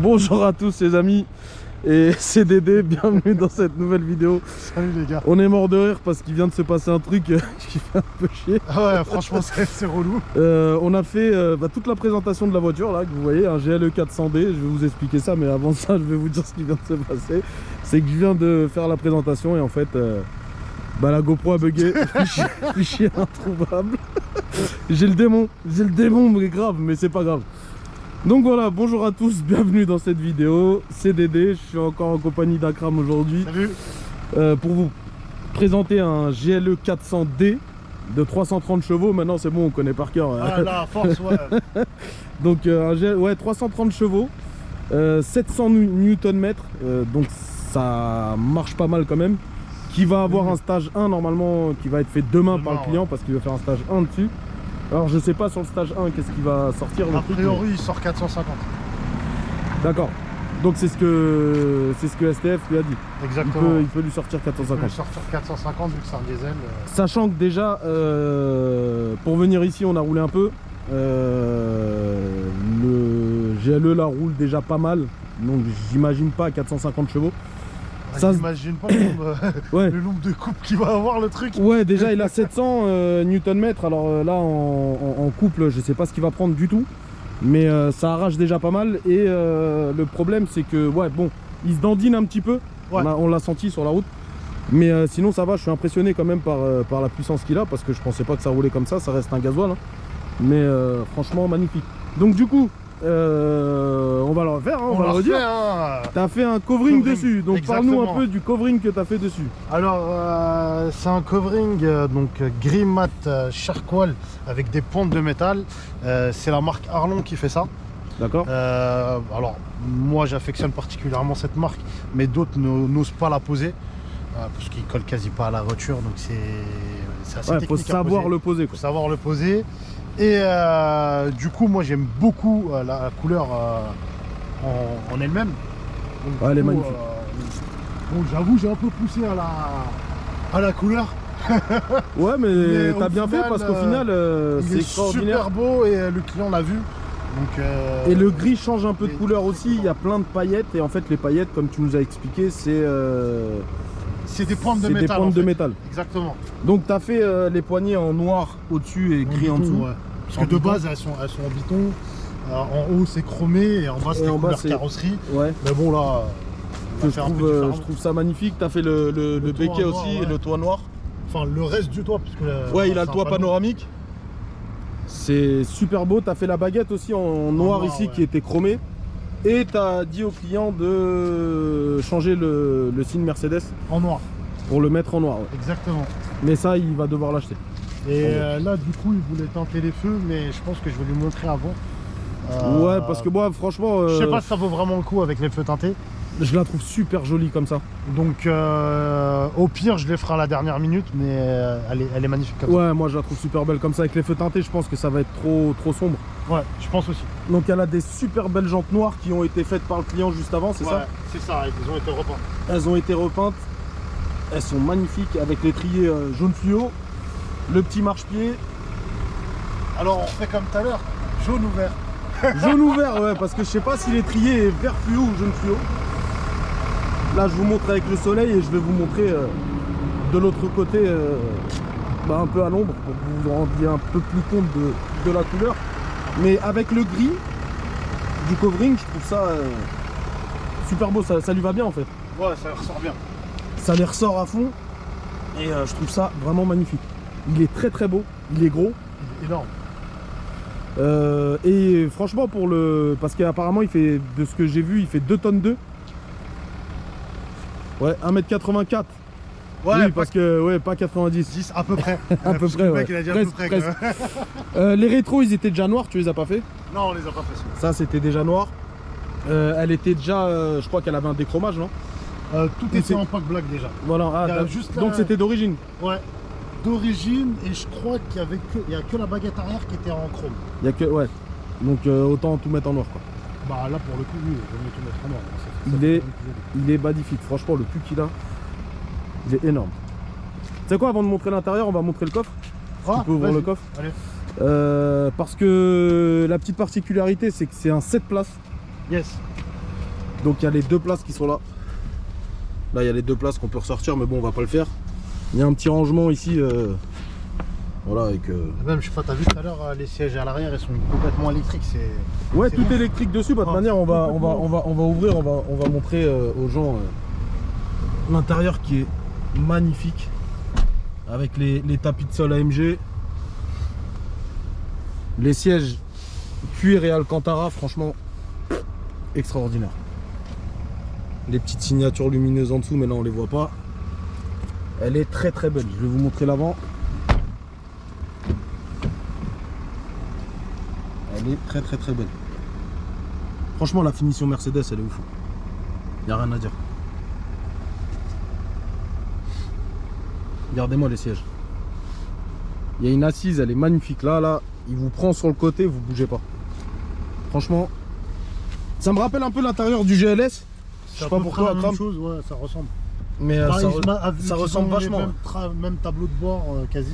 Bonjour à tous les amis et c'est Dédé, bienvenue dans cette nouvelle vidéo. Salut les gars. On est mort de rire parce qu'il vient de se passer un truc qui fait un peu chier. Ah ouais, franchement c'est relou. On a fait toute la présentation de la voiture là que vous voyez, un GLE 400D. Je vais vous expliquer ça, mais avant ça je vais vous dire ce qui vient de se passer. C'est que je viens de faire la présentation et en fait la GoPro a bugué, fichier introuvable. J'ai le démon mais grave, mais c'est pas grave. Donc voilà, bonjour à tous, bienvenue dans cette vidéo, c'est Dédé, je suis encore en compagnie d'Akram aujourd'hui. Salut. Pour vous présenter un GLE 400D de 330 chevaux, maintenant c'est bon, on connaît par cœur. Ah la force, ouais. Donc un GLE, 330 chevaux, 700 Nm, donc ça marche pas mal quand même. Qui va avoir un stage 1 normalement, qui va être fait demain par le client, parce qu'il va faire un stage 1 dessus. Alors je sais pas sur le stage 1 qu'est-ce qui va sortir. A priori il sort 450. D'accord. Donc c'est ce que STF lui a dit. Exactement. Il peut lui sortir 450. Il peut lui sortir 450 vu que c'est un diesel. Sachant que déjà pour venir ici on a roulé un peu. Le GLE là roule déjà pas mal. Donc j'imagine pas 450 chevaux. Ça, j'imagine pas le nombre de coupes qu'il va avoir le truc. Ouais, déjà il a 700 Nm. Alors là en couple je sais pas ce qu'il va prendre du tout, mais ça arrache déjà pas mal. Et le problème c'est que il se dandine un petit peu. Ouais. On l'a senti sur la route, mais sinon ça va. Je suis impressionné quand même par la puissance qu'il a, parce que je pensais pas que ça roulait comme ça. Ça reste un gasoil, hein. Mais franchement magnifique. Donc du coup on va le refaire, hein, on va le redire. T'as fait un covering dessus, donc parle-nous un peu du covering que t'as fait dessus. Alors c'est un covering gris mat charcoal avec des pontes de métal. C'est la marque Arlon qui fait ça. D'accord. Alors moi j'affectionne particulièrement cette marque, mais d'autres n'osent pas la poser parce qu'il colle quasi pas à la voiture, donc c'est assez technique. Faut savoir le poser, quoi. Faut savoir le poser. Et du coup moi j'aime beaucoup la couleur en elle-même. Ouais, elle est magnifique. Bon, j'avoue j'ai un peu poussé à la couleur. Ouais, mais t'as bien fait, parce qu'au final c'est extraordinaire. Super beau et le client l'a vu. Donc, et le gris change un peu de couleur aussi, il y a plein de paillettes, et en fait les paillettes, comme tu nous as expliqué, c'est des pointes de métal. Des pointes de métal. Exactement. Donc tu as fait les poignées en noir au-dessus et gris en dessous. Ouais. Parce que de base elles sont en biton. En haut c'est chromé et en bas c'est couleur carrosserie. Ouais. Mais bon là, je trouve ça magnifique. Tu as fait le béquet noir, aussi, et le toit noir. Enfin le reste du toit, puisque il a le toit panoramique. C'est super beau. Tu as fait la baguette aussi en noir ici, qui était chromée. Et tu as dit au client de changer le signe Mercedes en noir, pour le mettre en noir. Ouais. Exactement. Mais ça il va devoir l'acheter. Et là du coup il voulait tenter les feux, mais je pense que je vais lui montrer avant. Ouais, parce que moi franchement je sais pas si ça vaut vraiment le coup avec les feux teintés. Je la trouve super jolie comme ça. Donc au pire je les ferai à la dernière minute, mais elle est magnifique comme ça. Ouais, moi je la trouve super belle comme ça. Avec les feux teintés je pense que ça va être trop sombre. Ouais, je pense aussi. Donc elle a des super belles jantes noires qui ont été faites par le client juste avant, c'est ça? C'est ça, elles ont été repeintes. Elles ont été repeintes. Elles sont magnifiques avec l'étrier jaune fluo. Le petit marchepied. Alors on fait comme tout à l'heure, jaune ou vert? Jaune ou vert, ouais, parce que je sais pas si l'étrier est vert fluo ou jaune fluo. Là je vous montre avec le soleil et je vais vous montrer de l'autre côté un peu à l'ombre pour que vous vous rendiez un peu plus compte de la couleur. Mais avec le gris du covering, je trouve ça super beau, ça lui va bien en fait. Ouais, ça ressort bien. Ça les ressort à fond et je trouve ça vraiment magnifique. Il est très beau, il est gros. Il est énorme. Et franchement parce qu'apparemment il fait, de ce que j'ai vu, il fait 2 tonnes 2. Ouais, 1m84. Ouais, oui, parce que pas 90. 10 à peu près. À peu près, ouais. Il a dit presque, à peu près. Les rétros ils étaient déjà noirs, tu les as pas fait? Non, on les a pas fait. Ça c'était déjà noir. Elle était déjà, je crois qu'elle avait un déchromage, non? Tout était en pack black déjà. Voilà, donc c'était d'origine. Ouais, d'origine, et je crois qu'il y a que la baguette arrière qui était en chrome. Il y a que, ouais. Donc autant tout mettre en noir, quoi. Bah là pour le coup, oui, je vais tout mettre en noir. Il est magnifique, franchement le cul qu'il a, il est énorme. Tu sais quoi, avant de montrer l'intérieur, on va montrer le coffre. Tu peux ouvrir le coffre. Allez. Parce que la petite particularité c'est que c'est un 7 places. Yes. Donc il y a les deux places qui sont là. Là il y a les deux places qu'on peut ressortir, mais bon on va pas le faire. Il y a un petit rangement ici. Voilà, avec. Même, je sais pas, t'as vu tout à l'heure, les sièges à l'arrière, ils sont complètement électriques. Ouais, tout est électrique dessus. Bah, de toute manière, on va ouvrir, on va montrer aux gens l'intérieur qui est magnifique. Avec les tapis de sol AMG. Les sièges cuir et Alcantara, franchement, extraordinaire. Les petites signatures lumineuses en dessous, mais là on les voit pas. Elle est très très belle. Je vais vous montrer l'avant. Elle est très très très belle. Franchement, la finition Mercedes, elle est ouf. Il n'y a rien à dire. Regardez-moi les sièges. Il y a une assise, elle est magnifique. Là, il vous prend sur le côté, vous bougez pas. Franchement, ça me rappelle un peu l'intérieur du GLS. Je sais pas pourquoi, la même chose, ouais, ça ressemble. Mais ça ressemble vachement. Même tableau de bord quasi.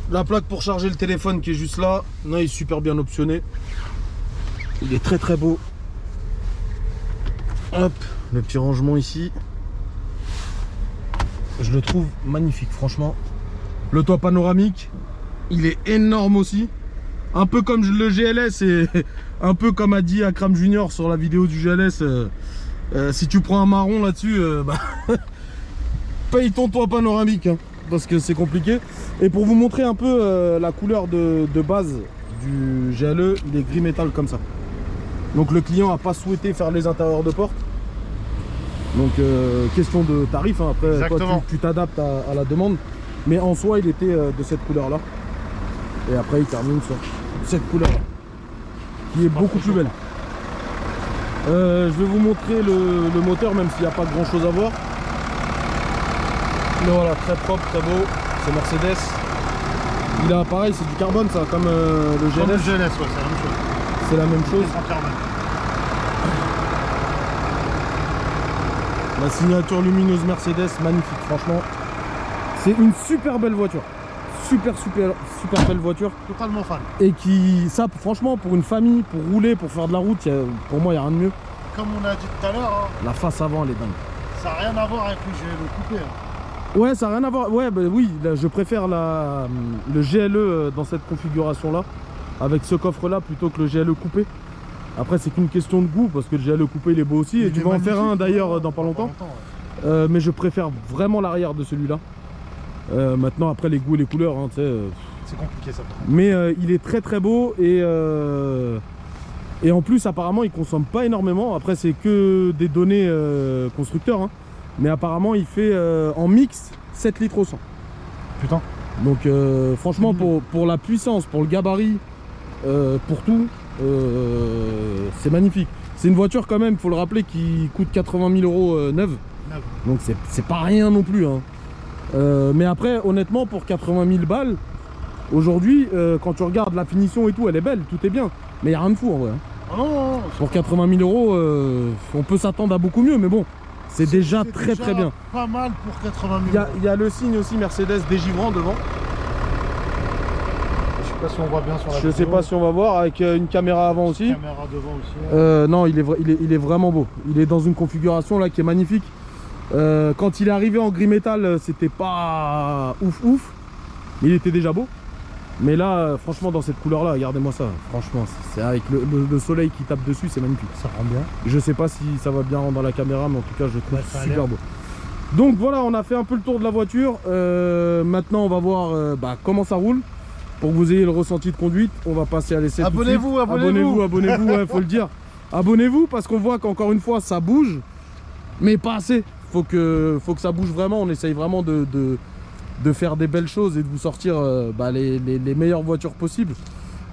La plaque pour charger le téléphone qui est juste là, non, il est super bien optionné. Il est très très beau. Hop, le petit rangement ici. Je le trouve magnifique, franchement. Le toit panoramique, il est énorme aussi. Un peu comme le GLS et un peu comme a dit Akram Junior sur la vidéo du GLS. Si tu prends un marron là-dessus, paye ton toit panoramique, hein, parce que c'est compliqué. Et pour vous montrer un peu la couleur de base du GLE, il est gris métal comme ça. Donc le client n'a pas souhaité faire les intérieurs de porte. Donc question de tarif, hein. Après toi, tu t'adaptes à la demande. Mais en soi il était de cette couleur là. Et après il termine sur cette couleur là, qui est beaucoup plus belle. Je vais vous montrer le moteur, même s'il n'y a pas grand chose à voir. Mais voilà, très propre, très beau. C'est Mercedes. Il a pareil, c'est du carbone ça, comme le GLS. Comme le GLS, ouais, c'est la même chose. C'est la même chose. En carbone. La signature lumineuse Mercedes, magnifique, franchement. C'est une super belle voiture. Super belle voiture. Totalement fan. Et qui, ça, franchement, pour une famille, pour rouler, pour faire de la route, pour moi, il n'y a rien de mieux. Comme on a dit tout à l'heure, hein, la face avant, elle est dingue. Ça n'a rien à voir avec le GLE coupé. Hein. Ouais, ça n'a rien à voir. Ouais, bah, oui, là, je préfère le GLE dans cette configuration-là, avec ce coffre-là, plutôt que le GLE coupé. Après, c'est qu'une question de goût, parce que le GLE coupé, il est beau aussi. Et tu vas en faire un d'ailleurs dans pas longtemps. Ouais. Mais je préfère vraiment l'arrière de celui-là. Maintenant, après, les goûts et les couleurs, hein, tu sais. C'est compliqué ça. Mais il est très très beau et en plus, apparemment, il consomme pas énormément. Après, c'est que des données constructeurs. Hein. Mais apparemment, il fait en mix 7 litres au 100. Putain. Donc, franchement, pour la puissance, pour le gabarit, pour tout, c'est magnifique. C'est une voiture quand même, faut le rappeler, qui coûte 80 000 € neuve. Donc c'est pas rien non plus, hein. Mais après, honnêtement, pour 80 000 balles, aujourd'hui, quand tu regardes la finition et tout, elle est belle, tout est bien. Mais il n'y a rien de fou en vrai, hein. Oh non, pour 80 000 €, on peut s'attendre à beaucoup mieux, mais bon, c'est déjà très bien. Pas mal pour 80 000 €. Il y a le signe aussi Mercedes dégivrant devant. Je sais pas si on voit bien sur la vidéo. Je sais pas si on va voir, avec une caméra avant aussi. Caméra devant aussi. Non, il est vraiment beau. Il est dans une configuration là qui est magnifique. Quand il est arrivé en gris métal, c'était pas ouf, mais il était déjà beau. Mais là, franchement, dans cette couleur là, regardez-moi ça. Franchement, c'est avec le soleil qui tape dessus, c'est magnifique. Ça rend bien. Je sais pas si ça va bien rendre dans la caméra, mais en tout cas, je trouve super beau. Donc voilà, on a fait un peu le tour de la voiture. Maintenant, on va voir comment ça roule. Pour que vous ayez le ressenti de conduite, on va passer à l'essai. Abonnez-vous, abonnez-vous, ouais, faut le dire. Abonnez-vous parce qu'on voit qu'encore une fois, ça bouge, mais pas assez. Faut que ça bouge vraiment. On essaye vraiment de faire des belles choses et de vous sortir les meilleures voitures possibles.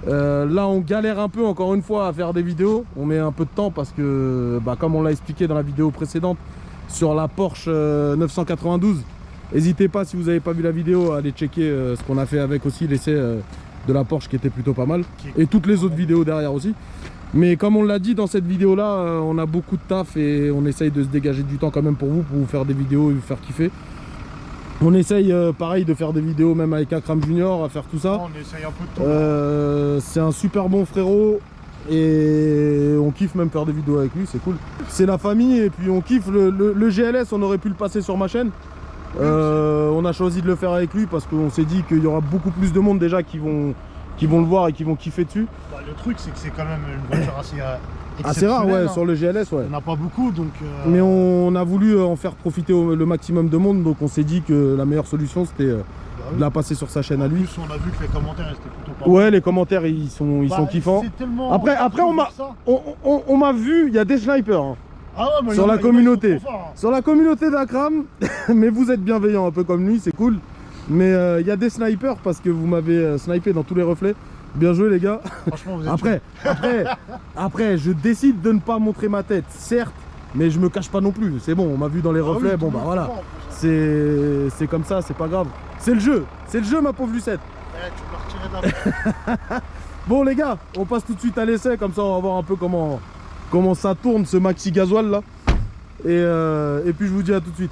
Là, on galère un peu, encore une fois, à faire des vidéos. On met un peu de temps parce que, comme on l'a expliqué dans la vidéo précédente, sur la Porsche 992, n'hésitez pas, si vous n'avez pas vu la vidéo, à aller checker ce qu'on a fait avec aussi, l'essai de la Porsche qui était plutôt pas mal. Et toutes les autres vidéos derrière aussi. Mais comme on l'a dit dans cette vidéo là, on a beaucoup de taf et on essaye de se dégager du temps quand même pour vous faire des vidéos et vous faire kiffer. On essaye pareil de faire des vidéos même avec Akram Junior, à faire tout ça. On essaye un peu de temps. C'est un super bon frérot. Et on kiffe même faire des vidéos avec lui, c'est cool. C'est la famille et puis on kiffe. Le GLS, on aurait pu le passer sur ma chaîne. On a choisi de le faire avec lui parce qu'on s'est dit qu'il y aura beaucoup plus de monde déjà qui vont le voir et qui vont kiffer dessus. Bah, le truc, c'est que c'est quand même une voiture assez rare, ouais, hein. sur le GLS, ouais. Il n'y en a pas beaucoup, donc... Mais on a voulu en faire profiter le maximum de monde, donc on s'est dit que la meilleure solution, c'était de la passer sur sa chaîne à lui. En plus, on a vu que les commentaires étaient plutôt pas Ouais, les commentaires, ils sont kiffants. Après, on m'a vu, il y a des snipers. Hein. Ah ouais, sur la communauté. Sur la communauté d'Akram, mais vous êtes bienveillants un peu comme lui, c'est cool. Mais il y a des snipers parce que vous m'avez snipé dans tous les reflets. Bien joué les gars. Franchement, vous êtes après, je décide de ne pas montrer ma tête, certes, mais je me cache pas non plus. C'est bon, on m'a vu dans les reflets, oui, bon bah voilà. C'est comme ça, c'est pas grave. C'est le jeu, ma pauvre Lucette. Tu peux retirer d'un Bon les gars, on passe tout de suite à l'essai, comme ça on va voir un peu comment ça tourne ce maxi gasoil là. Et puis je vous dis à tout de suite.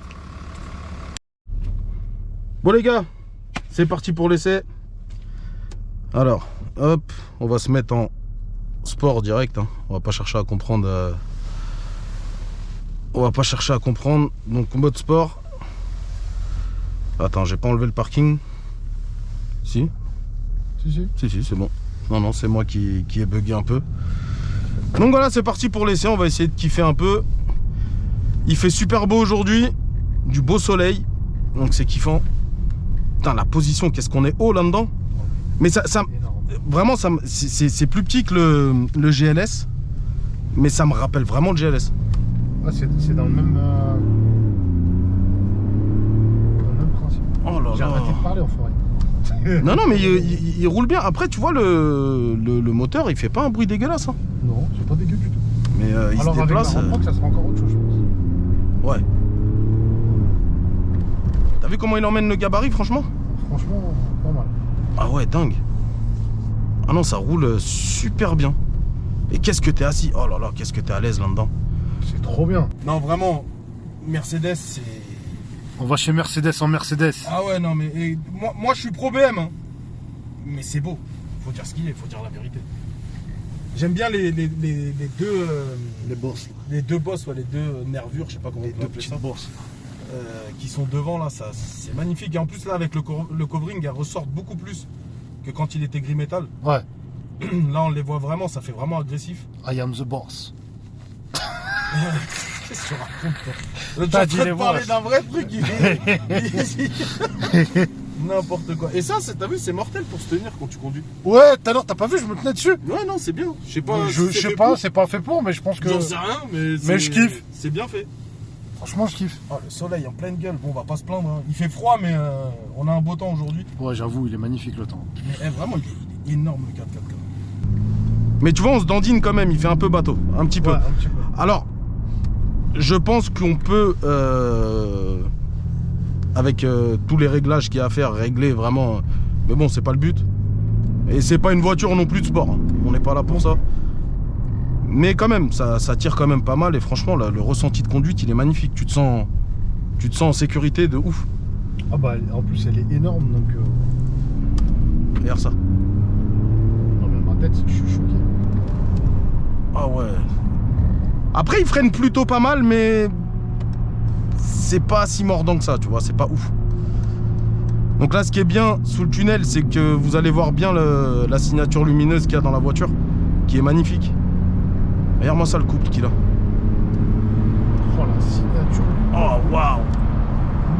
Bon les gars, c'est parti pour l'essai. Alors, hop, on va se mettre en sport direct. Hein. On va pas chercher à comprendre. Donc mode sport. Attends, j'ai pas enlevé le parking. Si. Si, c'est bon. Non, c'est moi qui ai bugué un peu. Donc voilà, c'est parti pour l'essai. On va essayer de kiffer un peu. Il fait super beau aujourd'hui. Du beau soleil. Donc c'est kiffant. Putain, la position, qu'est-ce qu'on est haut là-dedans. Mais ça vraiment, c'est plus petit que le GLS. Mais ça me rappelle vraiment le GLS. Ouais, c'est dans le même principe. Oh là là. J'ai arrêté de parler en forêt. Non, mais il roule bien. Après, tu vois, le moteur, il fait pas un bruit dégueulasse. Hein. Non, c'est pas dégueu du tout. Mais il se déplace. Avec la ça sera encore autre chose, je pense. Ouais. T'as vu comment il emmène le gabarit, franchement? Franchement, pas mal. Ah ouais, dingue. Ah non, ça roule super bien. Et qu'est-ce que t'es assis? Oh là là, qu'est-ce que t'es à l'aise là-dedans. C'est trop bien. Non, vraiment, Mercedes, c'est... On va chez Mercedes en Mercedes. Ah ouais, non, mais moi je suis pro BM. Hein. Mais c'est beau. Faut dire ce qu'il est, faut dire la vérité. J'aime bien les deux... les bosses. Les deux bosses, ouais, les deux nervures, je sais pas comment les on deux appelle petites ça. bosses. Qui sont devant là, ça c'est magnifique. Et en plus là, avec le covering, elles ressortent beaucoup plus que quand il était gris métal. Ouais. Là, on les voit vraiment, ça fait vraiment agressif. I am the boss. Qu'est-ce que tu racontes, toi? T'as Tu dit les parler boss. d'un vrai truc. N'importe quoi. Et ça, t'as vu, c'est mortel pour se tenir quand tu conduis. Ouais, tout à l'heure, t'as pas vu, je me tenais dessus. Ouais, non, c'est bien. Je sais pas. Je sais pas, c'est pas fait pour, mais je pense que. J'en sais rien, mais je kiffe. C'est bien fait. Franchement, je kiffe. Oh, le soleil en pleine gueule. Bon, on va pas se plaindre. Hein. Il fait froid, mais on a un beau temps aujourd'hui. Ouais, j'avoue, il est magnifique le temps. Mais vraiment, il est énorme le 4x4. Mais tu vois, on se dandine quand même. Il fait un peu bateau. Un petit peu. Ouais, un petit peu. Alors, je pense qu'on peut, avec tous les réglages qu'il y a à faire, régler vraiment. Mais bon, c'est pas le but. Et c'est pas une voiture non plus de sport. Hein. On n'est pas là pour ça. Mais quand même, ça tire quand même pas mal. Et franchement, le ressenti de conduite, il est magnifique. Tu te sens en sécurité de ouf. Ah bah, en plus, elle est énorme, donc... Regarde ça. Non, mais ma tête, je suis choqué. Ah ouais. Après, il freine plutôt pas mal, mais... c'est pas si mordant que ça, tu vois. C'est pas ouf. Donc là, ce qui est bien sous le tunnel, c'est que vous allez voir bien la signature lumineuse qu'il y a dans la voiture, qui est magnifique. Regarde-moi ça, le couple qu'il a. Oh, la signature. Oh, waouh.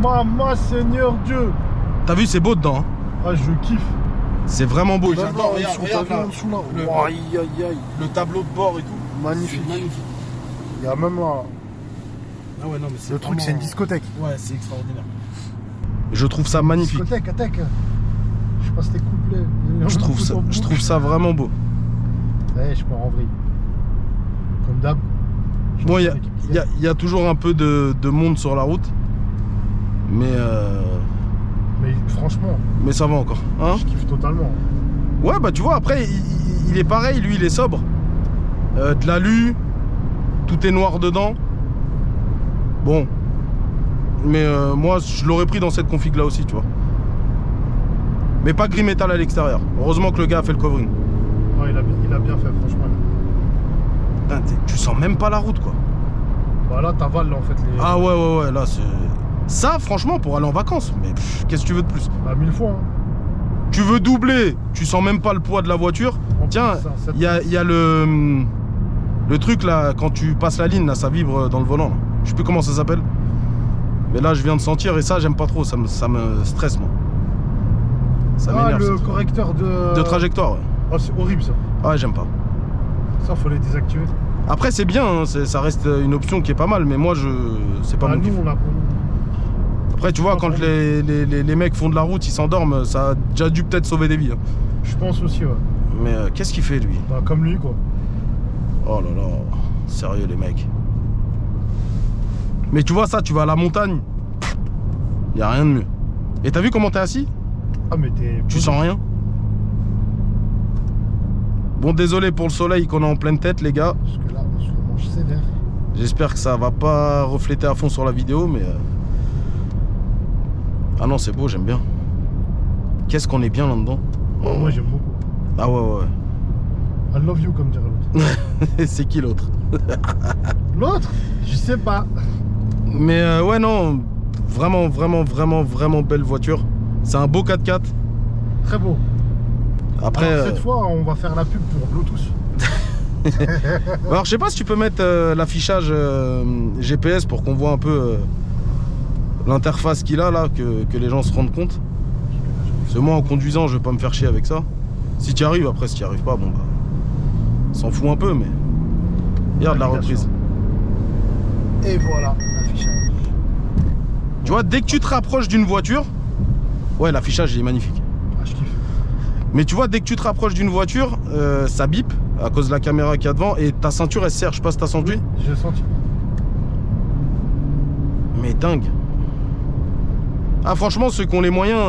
Maman, Seigneur Dieu. T'as vu, c'est beau dedans. Hein. Ah, je kiffe. C'est vraiment beau. J'adore, Regarde là. Aïe, aïe, aïe. Le tableau de bord et tout. Magnifique. Magnifique. Il y a même là... Ah ouais, non, mais c'est Le truc, vraiment... c'est une discothèque. Ouais, c'est extraordinaire. Je trouve ça magnifique. Discothèque, attaque. Je passe tes couplets. Je trouve ça vraiment beau. Ouais, je pars en vrille. Comme d'hab. Bon, il y a toujours un peu de monde sur la route. Mais franchement, mais ça va encore. Hein, je kiffe totalement. ouais, bah tu vois, après, il est pareil. Lui, il est sobre. De l'alu. Tout est noir dedans. Bon. Mais moi, je l'aurais pris dans cette config là aussi, tu vois. Mais pas gris métal à l'extérieur. Heureusement que le gars a fait le covering. Ouais, il a bien fait, franchement. Putain, tu sens même pas la route, quoi. Bah là, t'avales en fait les. Ah ouais, là, c'est... Ça, franchement, pour aller en vacances, mais qu'est-ce que tu veux de plus? Bah, 1000 fois. Hein. Tu veux doubler, tu sens même pas le poids de la voiture. Tiens, il y a le truc là, quand tu passes la ligne, là, ça vibre dans le volant. Là. Je sais plus comment ça s'appelle. Mais là, je viens de sentir et ça, j'aime pas trop. Ça me stresse, moi. Ça m'énerve. Le correcteur de trajectoire, ouais. Oh, c'est horrible ça. Ouais, j'aime pas. Ça, faut les désactiver. Après, c'est bien, hein, ça reste une option qui est pas mal, mais moi, c'est pas mon kiff. Après, tu vois, quand les mecs font de la route, ils s'endorment, ça a déjà dû peut-être sauver des vies. Hein. Je pense aussi, ouais. Mais qu'est-ce qu'il fait, lui? Bah, comme lui, quoi. Oh là là, sérieux, les mecs. Mais tu vois ça, tu vas à la montagne, y a rien de mieux. Et t'as vu comment t'es assis? Ah, mais tu sens rien. Bon, désolé pour le soleil qu'on a en pleine tête, les gars. Parce que là, on se mange sévère. J'espère que ça va pas refléter à fond sur la vidéo, mais... Ah non, c'est beau, j'aime bien. Qu'est-ce qu'on est bien là-dedans. Oh, moi, j'aime beaucoup. Ah ouais. I love you, comme dirait l'autre. C'est qui l'autre? L'autre? Je sais pas. Mais ouais, non, vraiment belle voiture. C'est un beau 4x4. Très beau. Après, alors, cette fois, on va faire la pub pour Bluetooth. Alors, je sais pas si tu peux mettre l'affichage GPS pour qu'on voit un peu l'interface qu'il a là, que les gens se rendent compte. Parce que moi, en conduisant, je vais pas me faire chier avec ça. Si tu y arrives, après, si tu y arrives pas, bon bah, s'en fout un peu, mais regarde la reprise. Et voilà l'affichage. Tu vois, dès que tu te rapproches d'une voiture, ouais, l'affichage il est magnifique. Ah, je kiffe. Mais tu vois, dès que tu te rapproches d'une voiture, ça bip à cause de la caméra qu'il y a devant et ta ceinture elle se serre. Je sais pas si t'as senti. Oui, j'ai senti. Mais dingue. Ah, franchement, ceux qui ont les moyens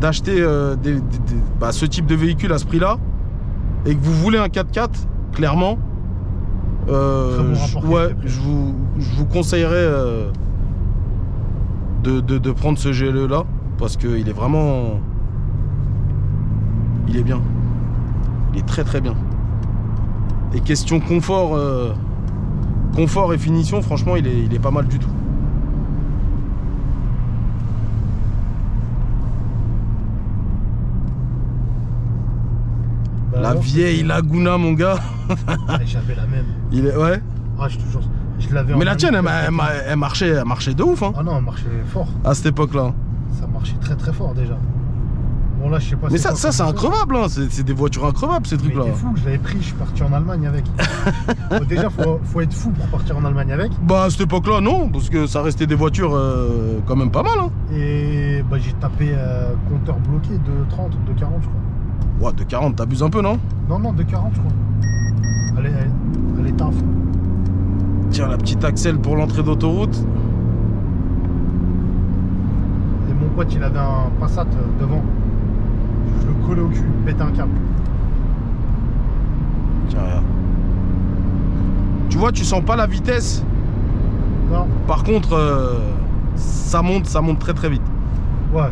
d'acheter ce type de véhicule à ce prix-là et que vous voulez un 4x4, clairement, je vous conseillerais de prendre ce GLE là parce qu'il est vraiment... Il est bien. Il est très bien. Et question confort, confort et finition, franchement, il est pas mal du tout. La vieille Laguna, mon gars. J'avais la même. Ouais. Ah, je te jure. Je l'avais. Mais la tienne, elle marchait de ouf. Hein. Ah non, elle marchait fort. À cette époque-là. Ça marchait très fort déjà. Bon, là, je sais pas. Mais ça c'est increvable. Hein. C'est des voitures increvables, ces trucs-là. C'est fou, je l'avais pris, je suis parti en Allemagne avec. Déjà, faut être fou pour partir en Allemagne avec. Bah, à cette époque-là, non, parce que ça restait des voitures quand même pas mal. Hein. Et bah, j'ai tapé compteur bloqué de 30, de 40, je crois. Ouais, de 40, t'abuses un peu, non? Non, de 40, je crois. Elle est taf. Tiens, la petite axelle pour l'entrée d'autoroute. Et mon pote, il avait un Passat devant. Je le collais au cul, pète un câble. Tiens, regarde. Tu vois, tu sens pas la vitesse. Non. Par contre, ça monte très vite. Ouais.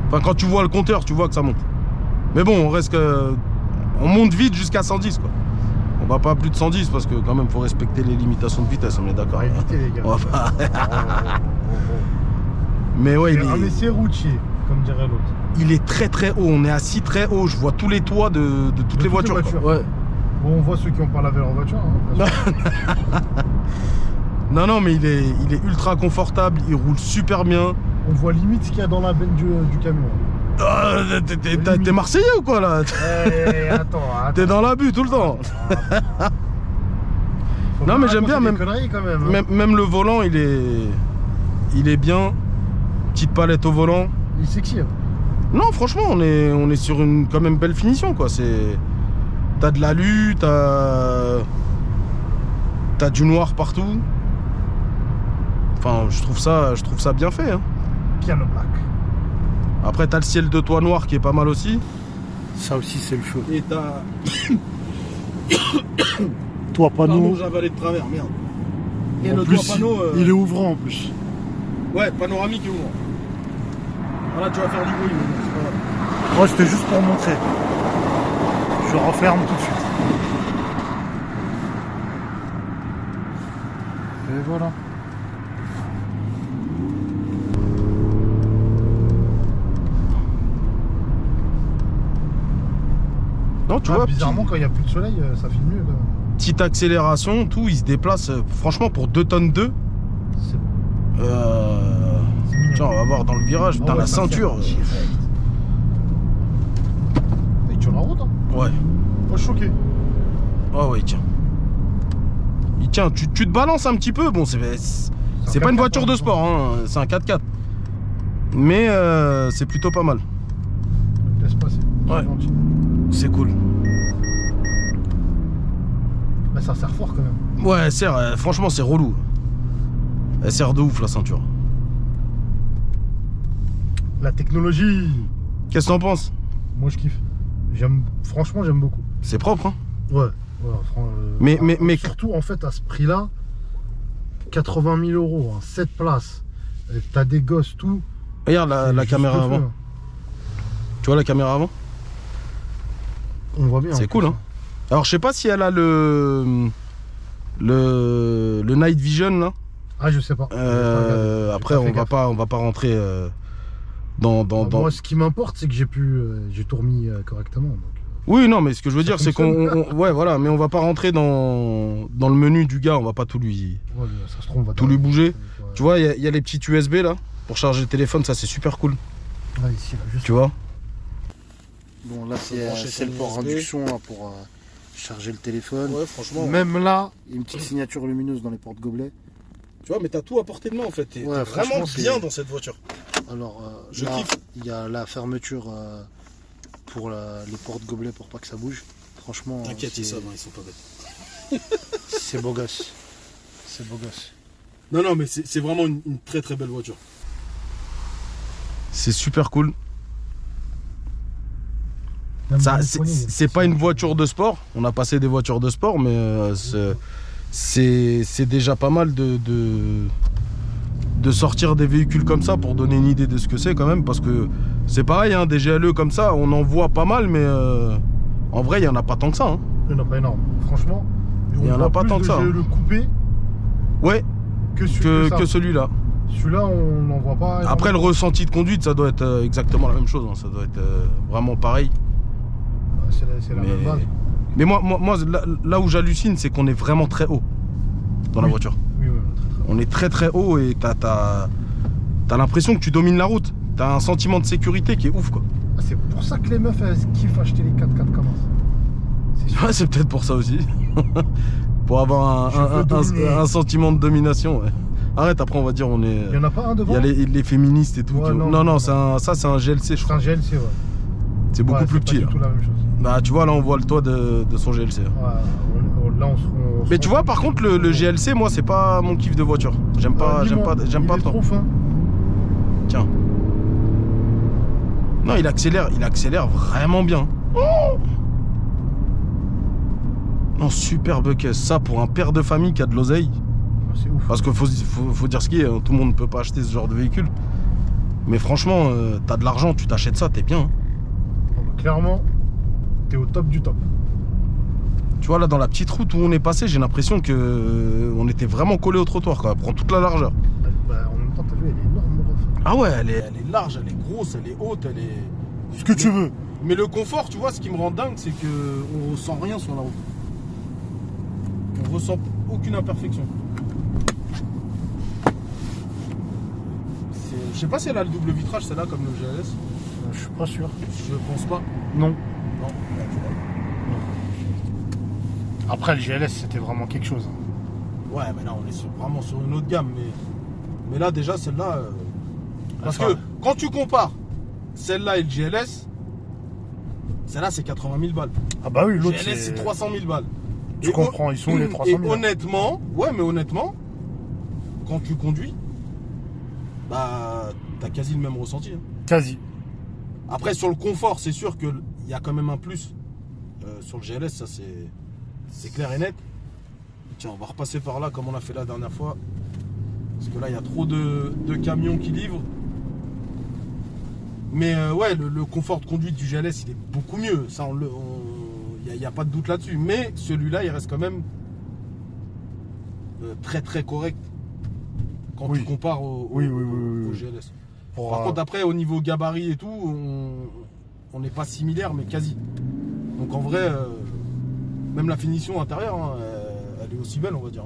Enfin, quand tu vois le compteur, tu vois que ça monte. Mais bon, on reste que... On monte vite jusqu'à 110, quoi. On va pas à plus de 110 parce que quand même, faut respecter les limitations de vitesse, on est d'accord. Éviter, les gars. Mais ouais, il est... Un essai routier, comme dirait l'autre. Il est très haut, on est assis très haut. Je vois tous les toits de toutes les voitures. Ouais. Bon, on voit ceux qui n'ont pas lavé leur voiture. Hein, non, mais il est ultra confortable, il roule super bien. On voit limite ce qu'il y a dans la benne du camion. T'es Marseillais ou quoi là? Attends. T'es dans l'abus tout le temps. Non, mais j'aime bien, même le volant, il est bien. Petite palette au volant. Il est sexy. Hein. Non, franchement, on est sur une quand même belle finition, quoi. T'as de l'alu, t'as du noir partout. Enfin, je trouve ça bien fait. Hein. Piano black. Après, t'as le ciel de toit noir qui est pas mal aussi. Ça aussi, c'est le feu. Et t'as... Toit panneau. Pardon, j'ai avalé de travers, merde. Et en plus, il est ouvrant en plus. Ouais, panoramique et ouvrant. Voilà, tu vas faire du bruit, mais c'est pas grave. Moi, c'était juste pour montrer. Je referme tout de suite. Et voilà. Non, tu vois, bizarrement, quand il n'y a plus de soleil, ça file mieux. Là. Petite accélération, tout, il se déplace. Franchement, pour 2 tonnes 2. Tiens, on va voir dans le virage. Putain, la ceinture. Il tient la route, hein. Ouais. Moi, je suis choqué. Oh, ouais, il tient. Il tient. Tu te balances un petit peu. Bon, c'est pas une voiture de sport, hein. C'est un 4x4. Mais c'est plutôt pas mal. Laisse passer. Ouais. C'est cool. Mais ça serre fort quand même. Ouais, elle serre. Franchement, c'est relou. Elle serre de ouf, la ceinture. La technologie. Qu'est-ce que t'en penses? Moi, je kiffe. Franchement, j'aime beaucoup. C'est propre, hein? Ouais. Mais surtout, en fait, à ce prix-là, 80 000 euros, hein, 7 places. T'as des gosses, tout. Regarde la caméra avant. Tu vois la caméra avant? On voit bien. C'est cool, hein? Alors, je sais pas si elle a le night vision, là. Ah, je sais pas. Après, on va pas rentrer dans. Moi, ce qui m'importe, c'est que j'ai tout remis correctement. Donc, oui, non, mais ce que je veux dire, c'est qu'on. Ouais, voilà, mais on va pas rentrer dans le menu du gars, on va pas tout lui. Ouais, ça se trouve, on va tout lui bouger. Ouais. Tu vois, il y a les petits USB là pour charger le téléphone, ça c'est super cool. Ouais, ici, là, juste. Tu vois. Bon, là, c'est le port induction là, pour charger le téléphone. Ouais, franchement. Même là, il y a une petite signature lumineuse dans les portes gobelets. Tu vois, mais t'as tout à portée de main en fait. T'es vraiment bien dans cette voiture. Alors, je là, kiffe. il y a la fermeture pour les portes gobelets pour pas que ça bouge. Franchement. T'inquiète, ils savent, ils sont pas bêtes. C'est beau gosse. C'est beau gosse. Non, mais c'est vraiment une très très belle voiture. C'est super cool. C'est pas une voiture de sport. On a passé des voitures de sport, mais c'est déjà pas mal de sortir des véhicules comme ça pour donner une idée de ce que c'est quand même. Parce que c'est pareil, hein, des GLE comme ça, on en voit pas mal, mais en vrai, il n'y en a pas tant que ça. Hein. Il n'y en a pas énorme. Franchement, il n'y en a pas tant que ça. GLE coupé. Ouais, que celui-là. Celui-là, on n'en voit pas. Après, le ressenti de conduite, ça doit être exactement la même chose. Hein. Ça doit être vraiment pareil. C'est la même base. Mais moi là où j'hallucine, c'est qu'on est vraiment très haut dans la voiture. Oui, très, très haut. On est très très haut et t'as l'impression que tu domines la route. T'as un sentiment de sécurité qui est ouf, quoi. Ah, c'est pour ça que les meufs, elles kiffent acheter les 4x4 comme ça. Ouais, c'est peut-être pour ça aussi. Pour avoir un sentiment de domination, ouais. Arrête, après on va dire on est... Il n'y en a pas un devant? Il y a les féministes et tout. Ouais, non, ça c'est un GLC, je crois. C'est un GLC, ouais. C'est beaucoup plus petit. C'est pas du tout la même chose. Bah tu vois, là on voit le toit de son GLC. Ouais, là on mais tu vois, par contre, le GLC, moi c'est pas mon kiff de voiture. J'aime pas trop. Trop fin. Tiens. Non, il accélère vraiment bien. Oh non, superbe caisse. Ça, pour un père de famille qui a de l'oseille. C'est ouf. Parce qu'il faut dire ce qui est, hein. Tout le monde ne peut pas acheter ce genre de véhicule. Mais franchement, t'as de l'argent, tu t'achètes ça, t'es bien. Hein. Clairement, t'es au top du top. Tu vois, là, dans la petite route où on est passé, j'ai l'impression que on était vraiment collé au trottoir, quoi. Elle prend toute la largeur. Bah, en même temps, t'as vu, elle est énorme, mon ref. Ah ouais, elle est large, elle est grosse, elle est haute, elle est... Ce que tu veux. Mais le confort, tu vois, ce qui me rend dingue, c'est qu'on ressent rien sur la route. On ressent aucune imperfection. Je sais pas si elle a le double vitrage, celle-là, comme le GLS. Je suis pas sûr. Je pense pas. Non. Non. Après, le GLS, c'était vraiment quelque chose. Ouais, mais là, on est vraiment sur une autre gamme. Mais là, déjà, celle-là... Parce que quand tu compares celle-là et le GLS, celle-là, c'est 80 000 balles. Ah bah oui, l'autre, GLS, c'est 300 000 balles. Tu comprends, ils sont les 300 000. Et honnêtement, quand tu conduis, bah, t'as quasi le même ressenti. Hein. Quasi. Après, sur le confort, c'est sûr qu'il y a quand même un plus. Sur le GLS, ça, c'est clair et net. Tiens, on va repasser par là comme on l'a fait la dernière fois. Parce que là, il y a trop de camions qui livrent. Mais ouais, le confort de conduite du GLS, il est beaucoup mieux. Ça, il n'y a pas de doute là-dessus. Mais celui-là, il reste quand même très très correct quand tu compares au GLS. Par contre, après, au niveau gabarit et tout, on n'est pas similaire, mais quasi. Donc en vrai, même la finition intérieure, hein, elle est aussi belle, on va dire.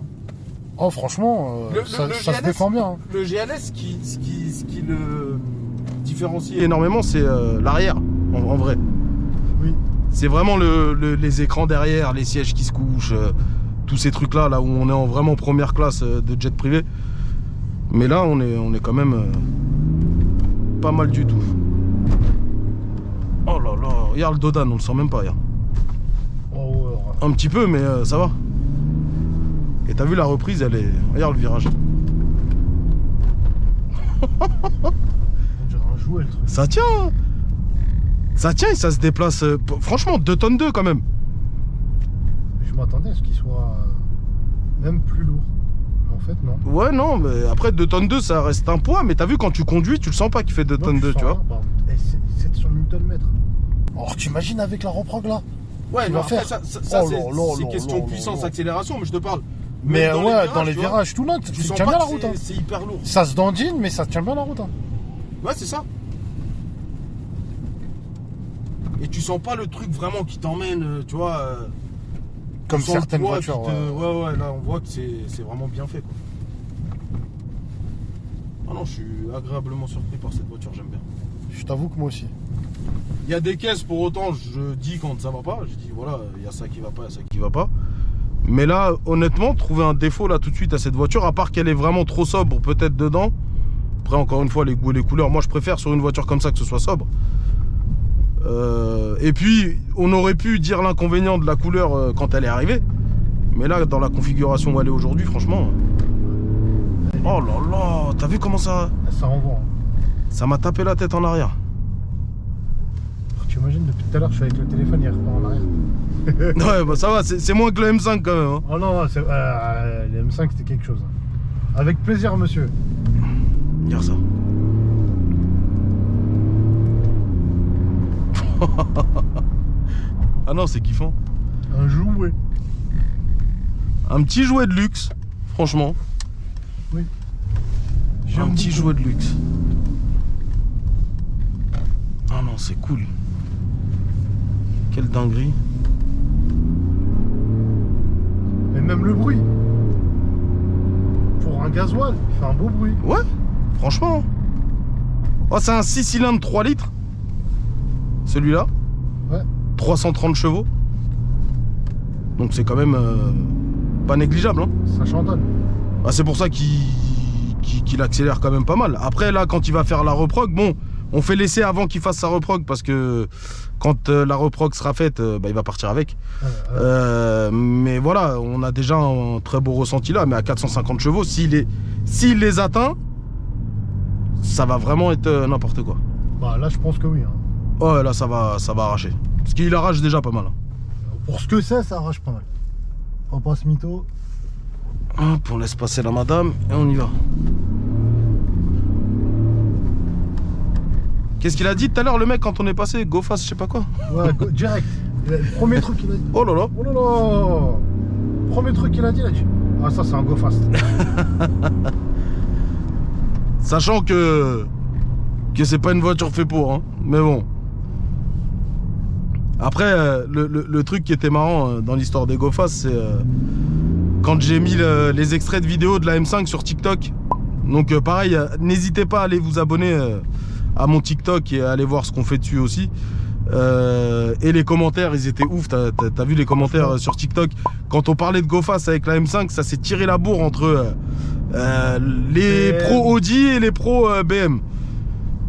Oh, franchement, ça se défend bien. Hein. Le GLS, ce qui le différencie énormément, c'est l'arrière, en vrai. Oui. C'est vraiment les écrans derrière, les sièges qui se couchent, tous ces trucs-là, là où on est en vraiment première classe de jet privé. Mais là, on est quand même pas mal du tout. Oh là là, regarde le Dodan, on le sent même pas, regarde. Oh, ouais. Un petit peu, mais ça va. Et t'as vu la reprise, elle est... Regarde le virage. On dirait un jouet, le truc. Ça tient, hein. Ça tient et ça se déplace. Franchement, 2 tonnes 2 quand même. Je m'attendais à ce qu'il soit même plus lourd. Mais en fait, non. Ouais, non, mais après 2 tonnes 2, ça reste un poids. Mais t'as vu, quand tu conduis, tu le sens pas qu'il fait 2 tonnes 2, tu vois. Et 700 Nm. Alors, t'imagines avec la reprog là? Ouais, mais après, ça c'est question puissance, accélération, mais je te parle. Mais ouais, dans les virages, tout là, tu tiens bien la route. C'est hyper lourd. Ça se dandine, mais ça tient bien la route. Hein. Ouais, c'est ça. Et tu sens pas le truc vraiment qui t'emmène, tu vois. Comme certaines voitures. Ouais, là on voit que c'est vraiment bien fait, quoi. Ah non, je suis agréablement surpris par cette voiture, j'aime bien. Je t'avoue que moi aussi. Il y a des caisses, pour autant, je dis quand ça va pas, je dis voilà, il y a ça qui va pas, il y a ça qui va pas. Mais là, honnêtement, trouver un défaut là tout de suite à cette voiture, à part qu'elle est vraiment trop sobre peut-être dedans. Après, encore une fois, les goûts et les couleurs, moi je préfère sur une voiture comme ça que ce soit sobre. Et puis, on aurait pu dire l'inconvénient de la couleur quand elle est arrivée. Mais là, dans la configuration où elle est aujourd'hui, franchement... Oh là là, t'as vu comment ça... Ça envoie. Ça m'a tapé la tête en arrière. Tu imagines, depuis tout à l'heure, je suis avec le téléphone, il repart en arrière. Ouais, bah ça va, c'est moins que le M5 quand même. Hein. Oh non, le M5 c'était quelque chose. Avec plaisir, monsieur. Regarde ça. Ah non, c'est kiffant. Un jouet. Un petit jouet de luxe, franchement. Oui. Un petit jouet de luxe. Ah non, c'est cool. Quelle dinguerie. Mais même le bruit. Pour un gasoil, il fait un beau bruit. Ouais, franchement. Oh, c'est un 6 cylindres 3 litres. Celui-là. Ouais. 330 chevaux. Donc c'est quand même pas négligeable. Hein. Ça chantonne. Bah, c'est pour ça qu'il accélère quand même pas mal. Après, là, quand il va faire la reprog, bon, on fait l'essai avant qu'il fasse sa reprog parce que quand la reprog sera faite, bah, il va partir avec. Mais voilà, on a déjà un très beau ressenti là. Mais à 450 chevaux, s'il les atteint, ça va vraiment être n'importe quoi. Bah là, je pense que oui. Hein. Ouais, là, ça va arracher. Parce qu'il arrache déjà pas mal. Hein. Pour ce que c'est, ça arrache pas mal. On passe mytho. Hop, on laisse passer la madame et on y va. Qu'est-ce qu'il a dit tout à l'heure le mec quand on est passé? Go fast, je sais pas quoi. Ouais, direct. Le premier truc qu'il a dit. Oh là là. Oh là là. Premier truc qu'il a dit, ah ça c'est un go fast. Sachant que c'est pas une voiture faite pour, hein. Mais bon. Après, le truc qui était marrant dans l'histoire des go fast, c'est quand j'ai mis les extraits de vidéos de la M5 sur TikTok. Donc pareil, n'hésitez pas à aller vous abonner à mon TikTok et à aller voir ce qu'on fait dessus aussi. Et les commentaires, ils étaient ouf. T'as vu les commentaires sur TikTok? Quand on parlait de GoFast avec la M5, ça s'est tiré la bourre entre les pros Audi et les pros BM.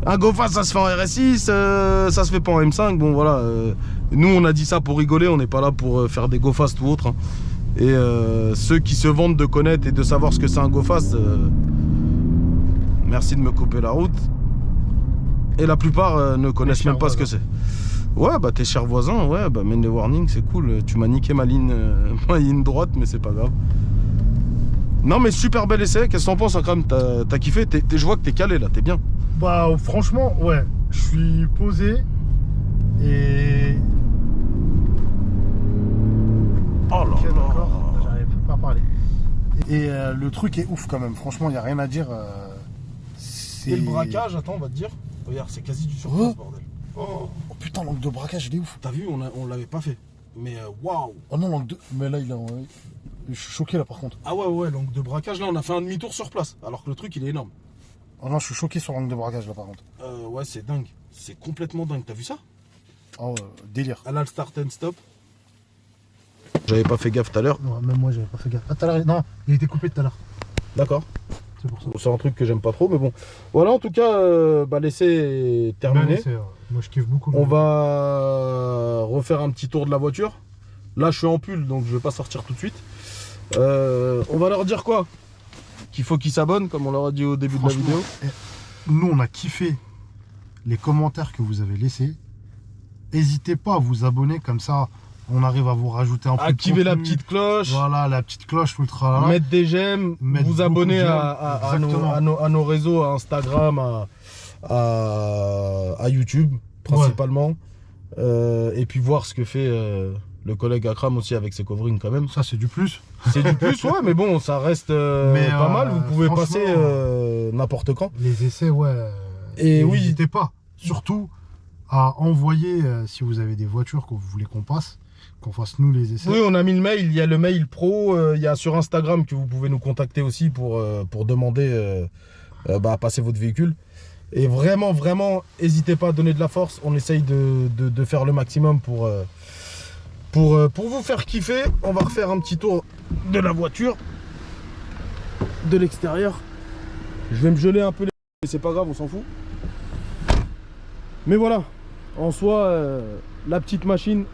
Un GoFast, ça se fait en RS6, ça se fait pas en M5. Bon voilà, nous on a dit ça pour rigoler, on n'est pas là pour faire des GoFast ou autre. Hein. Et ceux qui se vantent de connaître et de savoir ce que c'est un GoFast, merci de me couper la route. Et la plupart ne connaissent même pas ce que c'est. Ouais, bah tes chers voisins, ouais, bah mène les warnings, c'est cool. Tu m'as niqué ma ligne droite, mais c'est pas grave. Non, mais super bel essai. Qu'est-ce que t'en penses, hein, quand même? T'as kiffé? Je vois que t'es calé là, t'es bien. Bah, franchement, ouais. Je suis posé et. Oh là là. J'arrive pas à parler. Et le truc est ouf quand même. Franchement, il n'y a rien à dire. Et le braquage, attends, on va te dire. Regarde, c'est quasi du surplace, bordel. Oh putain, l'angle de braquage, il est ouf. T'as vu, on l'avait pas fait. Mais waouh. Oh non, l'angle de... Mais là, je suis choqué là par contre. Ah ouais, l'angle de braquage, là, on a fait un demi-tour sur place. Alors que le truc, il est énorme. Oh non, je suis choqué sur l'angle de braquage là par contre. Ouais, c'est dingue. C'est complètement dingue. T'as vu ça? Oh, délire. Elle a le start and stop. J'avais pas fait gaffe tout à l'heure. Non, même moi, j'avais pas fait gaffe. Ah, tout à l'heure, non, il a été coupé tout à l'heure. D'accord. C'est pour ça. C'est un truc que j'aime pas trop, mais bon. Voilà, en tout cas, l'essai terminé. Moi, je kiffe beaucoup. On va refaire un petit tour de la voiture. Là, je suis en pull, donc je vais pas sortir tout de suite. On va leur dire quoi? Qu'il faut qu'ils s'abonnent, comme on leur a dit au début de la vidéo. Nous, on a kiffé les commentaires que vous avez laissés. N'hésitez pas à vous abonner, comme ça, on arrive à vous rajouter un peu. Activer la petite cloche. Voilà, la petite cloche, tout le tralala. Mettre des j'aime, vous abonner à nos réseaux, à Instagram, à YouTube, principalement. Ouais. Et puis voir ce que fait le collègue Akram aussi avec ses coverings quand même. Ça, c'est du plus. C'est du plus, ouais, mais bon, ça reste pas mal. Vous pouvez passer n'importe quand. Les essais, ouais. Et oui, n'hésitez pas, surtout à envoyer, si vous avez des voitures que vous voulez qu'on passe, qu'on fasse nous les essais. Oui, on a mis le mail, il y a le mail pro, il y a sur Instagram que vous pouvez nous contacter aussi pour demander à passer votre véhicule. Et vraiment, n'hésitez pas à donner de la force. On essaye de faire le maximum pour vous faire kiffer. On va refaire un petit tour de la voiture, de l'extérieur. Je vais me geler un peu les... mais c'est pas grave, on s'en fout. Mais voilà, en soi, la petite machine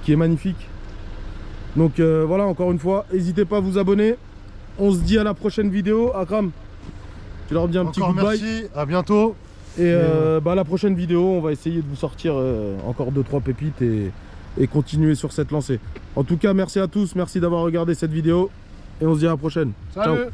qui est magnifique. Donc voilà, encore une fois, n'hésitez pas à vous abonner. On se dit à la prochaine vidéo. Akram, tu leur dis un petit goodbye. Merci, à bientôt. Et la prochaine vidéo, on va essayer de vous sortir encore 2-3 pépites et continuer sur cette lancée. En tout cas, merci à tous, merci d'avoir regardé cette vidéo et on se dit à la prochaine. Salut. Ciao.